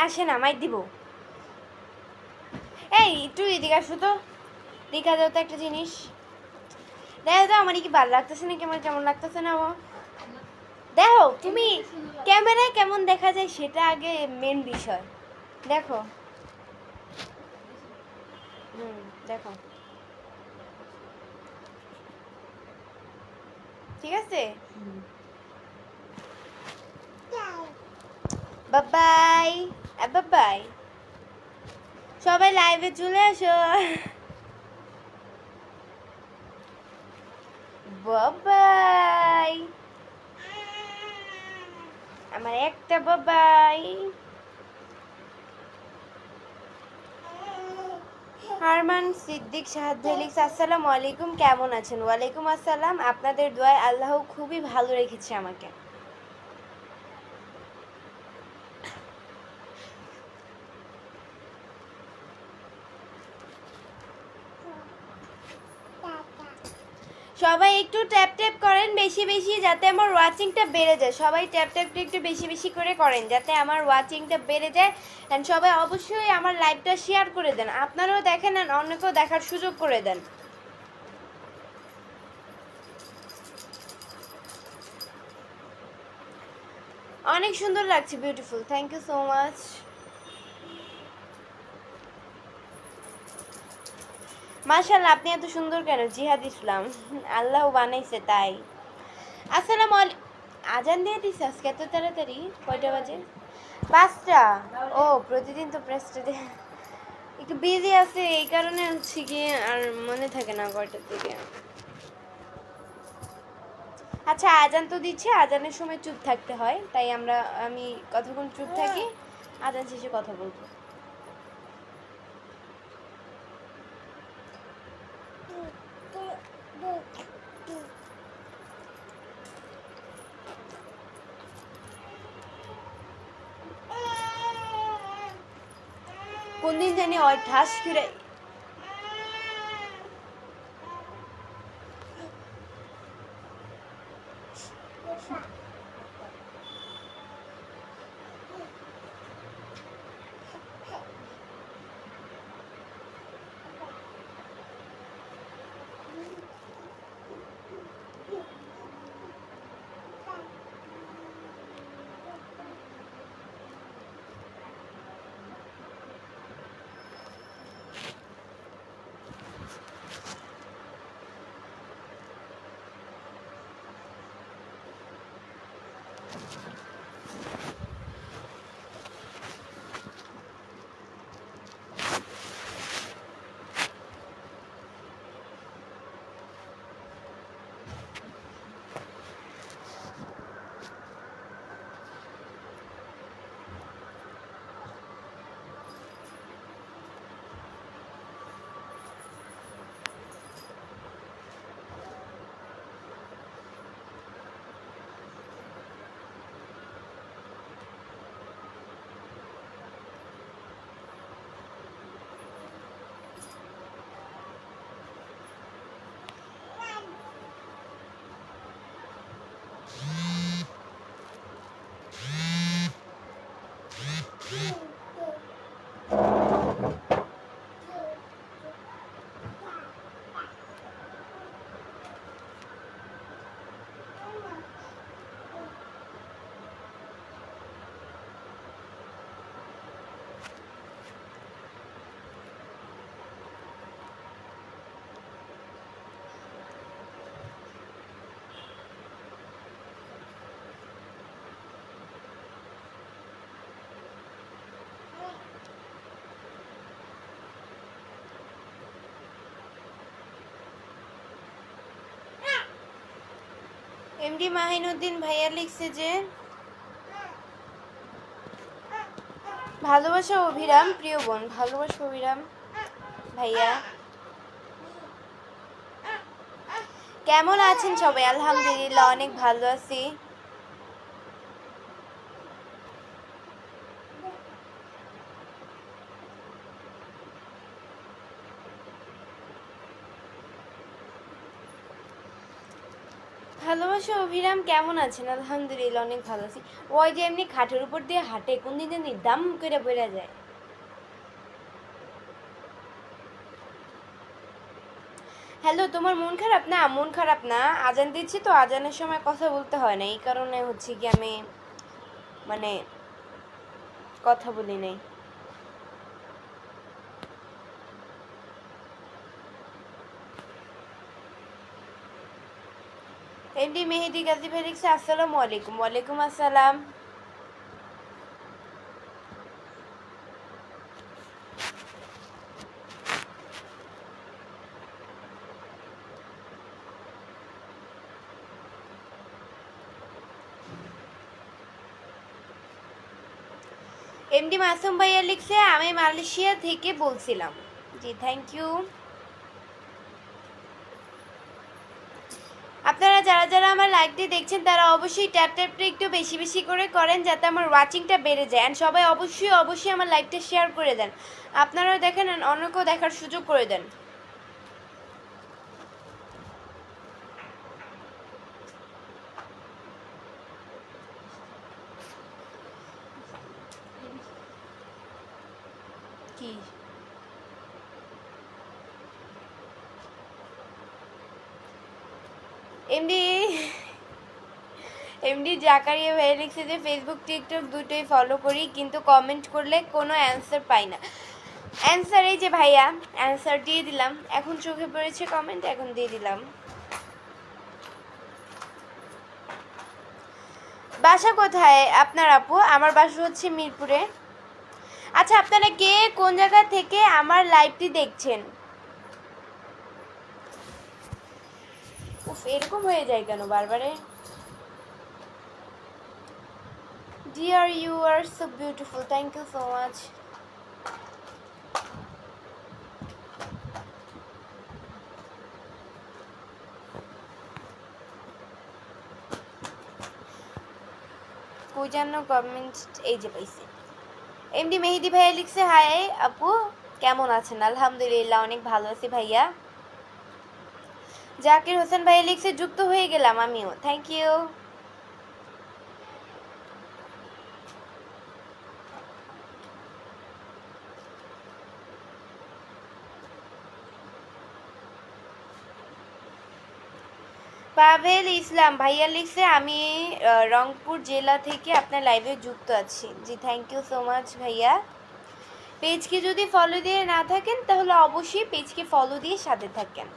আসে না, মাইক দিব। এই একটু এদিকে আসো তো, দেখা যাও তো একটা জিনিস। দেখো তো আমার কি ভালো লাগতেছে না, কেমন কেমন লাগতেছে না ও। দেখো তুমি ক্যামেরায় কেমন দেখা যায় সেটা আগে মেন বিষয়। দেখো, দেখো, ঠিক আছে। বাবাই, বাবাই, সবাই লাইভে চলে আসো। বাবাই, আমার একটা বাবাই। হারমান সিদ্দিক সাহাদ লিখছে, আসসালামু আলাইকুম, কেমন আছেন? ওয়ালাইকুম আসসালাম, আপনাদের দোয়ায় আল্লাহ খুবই ভালো রেখেছে আমাকে। সবাই একটু ট্যাপ ট্যাপ করেন বেশি বেশি, যাতে আমার ওয়াচিংটা বেড়ে যায়। সবাই ট্যাপ ট্যাপটা একটু বেশি বেশি করে করেন যাতে আমার ওয়াচিংটা বেড়ে যায়। অ্যান্ড সবাই অবশ্যই আমার লাইভটা শেয়ার করে দেন, আপনারাও দেখেন আর অন্যকেও দেখার সুযোগ করে দেন। অনেক সুন্দর লাগছে, beautiful, thank you so much. মাশাআল্লাহ, আপনি এত সুন্দর কেন? জিহাদ ইসলাম, আল্লাহ বানাইছে তাই। আসসালামু আলাইকুম। আজান দিয়ে দিছে আজকে এত তাড়াতাড়ি? কয়টা বাজে? 5টা। ও, প্রতিদিন তো প্রেসটা দিয়ে একটু বিজি আছে, এই কারণে হচ্ছে কি আর মনে থাকে না কয়টার দিকে। আচ্ছা, আজান তো দিচ্ছে, আজানের সময় চুপ থাকতে হয়, তাই আমি কতক্ষণ চুপ থাকি, আজান শেষে কথা বলবো। কোন দিন জানি ওই ঠাস করে এমডি মাহিনুদ্দিন ভাইয়া লিখছে যে, ভালোবাসা অভিরাম, প্রিয় বোন, ভালোবাসা অভিরাম ভাইয়া। কেমন আছেন সবাই? আলহামদুলিল্লাহ, অনেক ভালো আছি। ভালোবাসা অভিরাম কেমন আছেন? আলহামদুলিল্লাহ অনেক ভালো আছি। ওই যে এমনি খাটের উপর দিয়ে হাঁটে, কোন দিন জানি দাম করে পড়ে যায়। হ্যালো, তোমার মন খারাপ? না, মন খারাপ না, আজান দিচ্ছি তো, আজানের সময় কথা বলতে হয় না, এই কারণে হচ্ছে কি আমি মানে কথা বলি নাই। এমডি মেহেদি গাজী ভাই লিখছে আসসালামু আলাইকুম। ওয়ালাইকুম আসসালাম। এমডি মাসুম ভাইয়া লিখছে আমি মালয়েশিয়া থেকে বলছিলাম। জি থ্যাংক ইউ। আপনারা যারা যারা আমার লাইভটি দেখছেন তারা অবশ্যই ট্যাপ ট্যাপটা একটু বেশি বেশি করে করেন যাতে আমার ওয়াচিংটা বেড়ে যায়, অ্যান্ড সবাই অবশ্যই অবশ্যই আমার লাইভটা শেয়ার করে দেন। আপনারাও দেখেন অন্যকেও দেখার সুযোগ করে দেন। কি এমডি এমডি জাকারিয়া ভাই লিখছে যে ফেসবুক টিকটক দুটোই ফলো করি কিন্তু কমেন্ট করলে কোনো অ্যান্সার পাই না। অ্যান্সার এই যে ভাইয়া, অ্যান্সার দিয়ে দিলাম, এখন চোখে পড়েছে কমেন্ট, এখন দিয়ে দিলাম। বাসা কোথায় আপনার আপু? আমার বাসা হচ্ছে মিরপুরে। আচ্ছা, আপনারা কে কোন জায়গা থেকে আমার লাইভটি দেখছেন? উফ, এরকম হয়ে যায় কেন বারবারে? Dear, you are so beautiful. Thank you so much. কই জানো কমেন্ট, এই যে পাইছি। এমডি মেহেদি ভাইয়া লিখছে হাই আপু, কেমন আছেন? আলহামদুলিল্লাহ অনেক ভালো আছি ভাইয়া। জাকির হোসেন ভাইয়া লিখছে যুক্ত হয়ে গেলাম আমিও, থ্যাংক ইউ। পাভেল ইসলাম ভাইয়া লিখছে আমি রংপুর জেলা থেকে আপনার লাইভে যুক্ত আছি। জি থ্যাংক ইউ সো মাচ ভাইয়া। পেজকে যদি ফলো দিয়ে না থাকেন তাহলে অবশ্যই পেজকে ফলো দিয়ে সাথে থাকেন।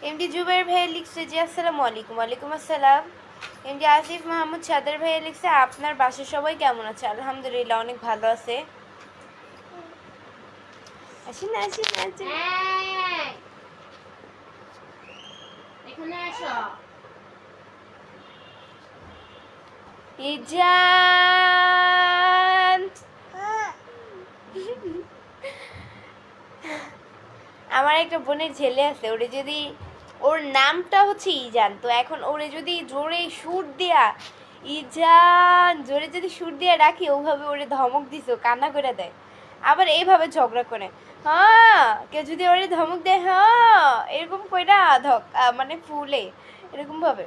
এমডি জুবাইর ভাইয়া লিখছে যে আসসালামু আলাইকুম। ওয়ালাইকুম আসসালাম। এমডি আসিফ মাহমুদ সাদের ভাইয়া লিখছে আপনার বাসার সবাই কেমন আছে? আলহামদুলিল্লাহ অনেক ভালো আছে। আসেন আসেন আসেন, এখানে আসো। ইজান, আমার একটা বোনের ছেলে আছে, ওরে যদি, ওর নামটা হচ্ছে ইজান, তো এখন ওরে যদি জোরে সুর দিয়া ইজান জোরে যদি সুর দিয়া রাখি, ওভাবে ওরে ধমক দিছে, ও কান্না করে দেয়, আবার এইভাবে ঝগড়া করে। হ্যাঁ, কেউ যদি ওরে ধমক দেয় হ্যাঁ এরকম কইরা মানে ফুলে এরকম ভাবে,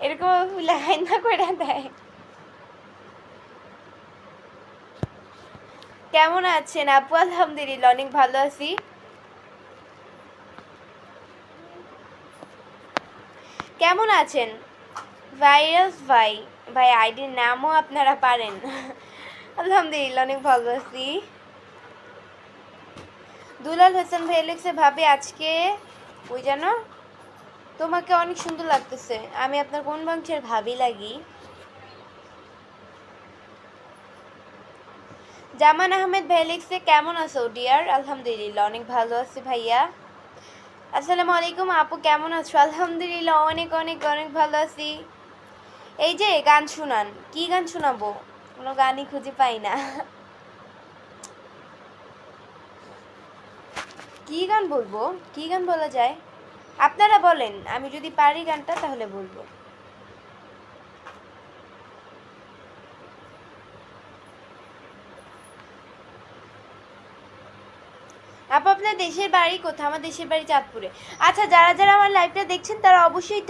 এরকম ফুলে হাইনা কইরা দেয়। কেমন আছেন আপু? আলহামদুলিল্লাহ অনেক ভালো আছি। কেমন আছেন ভাইরাস ভাই? ভাই আইডির নামও আপনারা পারেন। আলহামদুলিল্লাহ অনেক ভালো আছি। দুলাল হোসেন ভাই লিখছে ভাবি আজকে ওই জানো তোমাকে অনেক সুন্দর লাগতেছে, আমি আপনার কোন বংশের ভাবি লাগি? জামান আহমেদ ভাই লিখছে কেমন আছো ডিয়ার? আলহামদুলিল্লাহ অনেক ভালো আছি ভাইয়া। আসসালামু আলাইকুম আপু, কেমন আছো? আলহামদুলিল্লাহ অনেক অনেক অনেক ভালো আছি। এই যে গান শুনান, কি গান শোনাবো? কোনো গানই খুঁজে পাই না। কি গান বলবো? কি গান বলা যায়? আপনারা বলেন, আমি যদি পারি গানটা তাহলে বলবো। আপু আপনার দেশের বাড়ি কোথায়? আমার দেশের বাড়ি চাঁদপুরে। আচ্ছা, যারা যারা আমার লাইভটা দেখছেন তারা অবশ্যই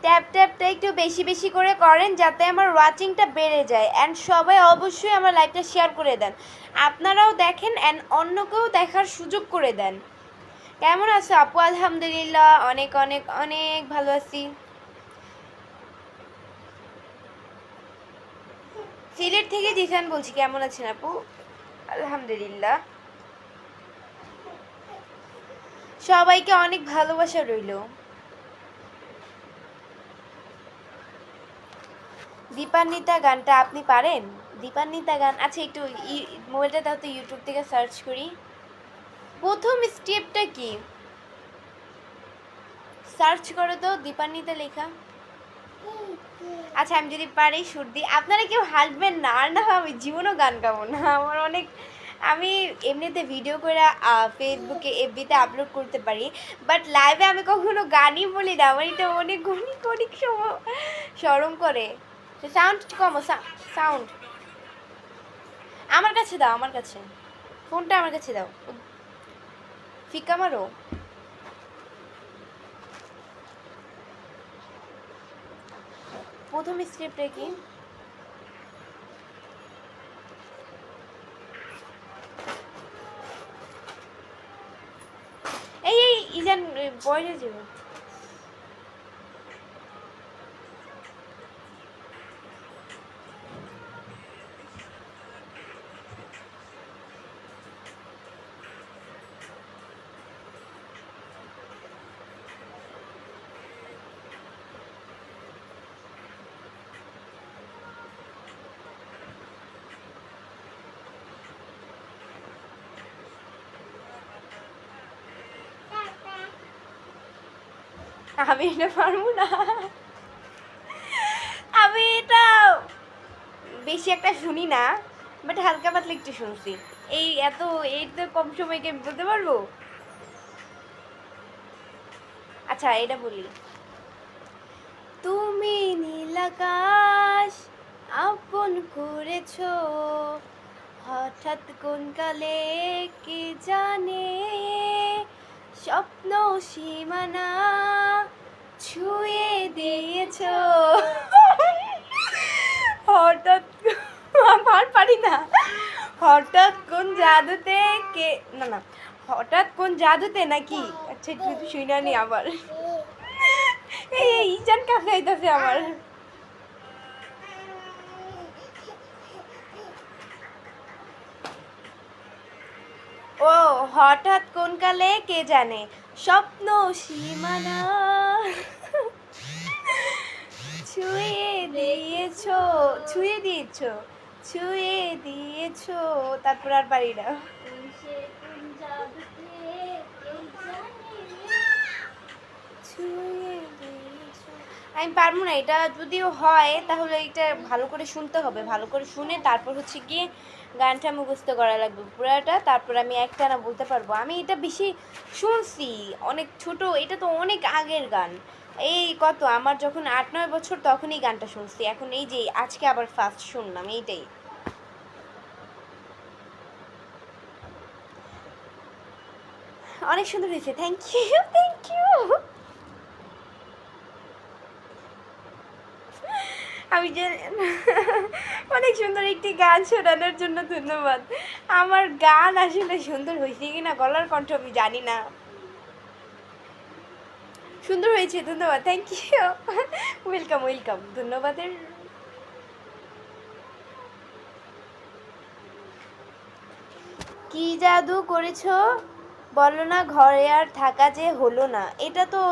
ট্যাপটা একটু বেশি বেশি করে করেন যাতে আমার ওয়াচিংটা বেড়ে যায়, অ্যান্ড সবাই অবশ্যই আমার লাইভটা শেয়ার করে দেন। আপনারাও দেখেন অ্যান্ড অন্যকেও দেখার সুযোগ করে দেন। কেমন আছো আপু? আলহামদুলিল্লাহ, অনেক অনেক অনেক ভালো আছি। সিলেট থেকে জিসান বলছি। কেমন আছেন আপু? আলহামদুলিল্লাহ। সবাইকে অনেক ভালোবাসা রইল। দীপান্বিতা গানটা আপনি পারেন? দীপান্বিতা গান, আচ্ছা একটু মোবাইলটা দাও তো, ইউটিউব থেকে সার্চ করি। প্রথম স্টেপটা কি? সার্চ করো তো দীপান্বিতা লেখা। আচ্ছা, আমি যদি পারি সুর দিই। আপনারা কেউ হাসবেন না, আর না আমি জীবনও গান গাবো না। আমার অনেক, আমি এমনিতে ভিডিও করে ফেসবুকে এফবিতে আপলোড করতে পারি, বাট লাইভে আমি কখনো গানই বলি না। আমার এটা অনেক অনেক অনেক শরম করে। সাউন্ড কমো, সাউন্ড আমার কাছে দাও, আমার কাছে ফোনটা আমার কাছে দাও। ফিকা মারো। প্রথম স্ক্রিপ্টে কি? এই ইজান বয়সে যাবে। আমি এটা পারবো না। আমি এটা বেশি একটা শুনি না, বাট হালকা পাতলা একটু শুনছি। এই তো কম সময়কে আমি বলতে পারবো। আচ্ছা, এটা বলি। তুমি নীল আকাশ আপন করেছো, হঠাৎ কোন কালে কে জানে, স্বপ্ন সীমানা ছুঁয়ে দিয়েছ। হঠাৎ, আমার পারি না। হঠাৎ কোন জাদুতে কে, না না, হঠাৎ কোন জাদুতে নাকি, আচ্ছা একটু শুনানি আবার। এই ইজান কাছে আইতাছে আমার। ও, হঠাৎ কোন কালে কে জানে, স্বপ্ন সীমানা ছুঁয়ে দিয়েছো, ছুঁয়ে দিয়েছো, ছুঁয়ে দিয়েছো, তারপর আর পারি না। আমি পারবো না এটা। যদিও হয় তাহলে এটা ভালো করে শুনতে হবে, ভালো করে শুনে তারপর হচ্ছে গিয়ে গানটা মুখস্থ করা লাগবে পুরাটা, তারপর আমি একটানা বলতে পারবো। আমি এটা বেশি শুনছি, অনেক ছোট, এটা তো অনেক আগের গান। এই কত, আমার যখন 8-9 বছর তখনই গানটা শুনছি। এখন এই যে আজকে আবার ফার্স্ট শুনলাম, এইটাই। অনেক সুন্দর হয়েছে, থ্যাংক ইউ, থ্যাংক ইউ। আমি যে অনেক সুন্দর একটি গান শোনানোর জন্য ধন্যবাদ। আমার গান আসলে সুন্দর হয়েছে কিনা, গলার কণ্ঠ আমি জানি না। সুন্দর হয়েছে, ধন্যবাদ, থ্যাংক ইউ, ওয়েলকাম ওয়েলকাম, ধন্যবাদের। কি জাদু করেছো বলো না, ঘরে আর থাকা যে হলো না। এটা তো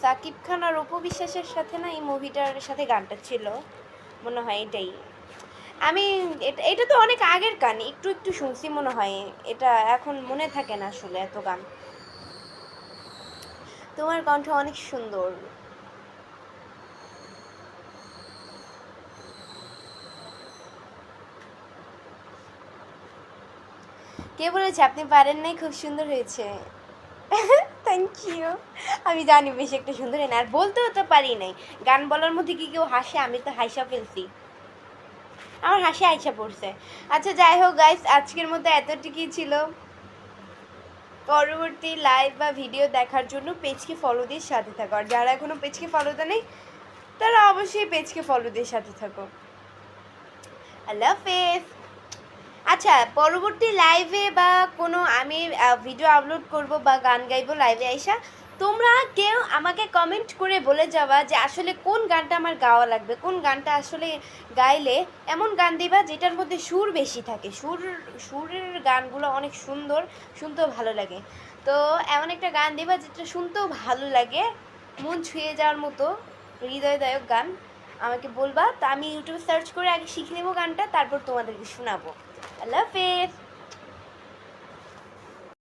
সাকিব খান আর অপু বিশ্বাসের সাথে না, এই মুভিটার সাথে গানটা ছিল মনে হয়, এটাই। আমি এটা তো অনেক আগের গান, একটু একটু শুনছি মনে হয়। এটা এখন মনে থাকে না আসলে এত গান। তোমার কণ্ঠ অনেক সুন্দর। কে বলেছে আপনি পারেন নাই? খুব সুন্দর হয়েছে, থ্যাংক ইউ। আমি জানি বেশি একটা সুন্দর হয় না, আর বলতেও তো পারি নাই। গান বলার মধ্যে কি কেউ হাসে? আমি তো হাসা ফেলছি। আমার হাসি আইসা পড়ছে। আচ্ছা যাই হোক গাইস, আজকের মতো এতটুকুই ছিল। পরবর্তী লাইভ বা ভিডিও দেখার জন্য পেজকে ফলো দিয়ে সাথে থাকো, আর যারা এখনো পেজকে ফলো দেয় নেই তারা অবশ্যই পেজকে ফলো দিয়ে সাথে থাকো। আল্লাহ হাফেজ। আচ্ছা পরবর্তী লাইভে বা কোনো আমি ভিডিও আপলোড করব বা গান গাইবো লাইভে আইসা, তোমরা কেউ আমাকে কমেন্ট করে বলে যাওয়া যে আসলে কোন গানটা আমার গাওয়া লাগবে, কোন গানটা আসলে গাইলে এমন গান দিবা যেটার মধ্যে সুর বেশি থাকে। সুরের গানগুলো অনেক সুন্দর, শুনতেও ভালো লাগে। তো এমন একটা গান দিবা যেটা শুনতেও ভালো লাগে, মন ছুঁয়ে যাওয়ার মতো হৃদয়দায়ক গান আমাকে বলবা। তা আমি ইউটিউবে সার্চ করে আগে শিখে নেবো গানটা, তারপর তোমাদেরকে শোনাবো। আল্লাহ হাফেজ।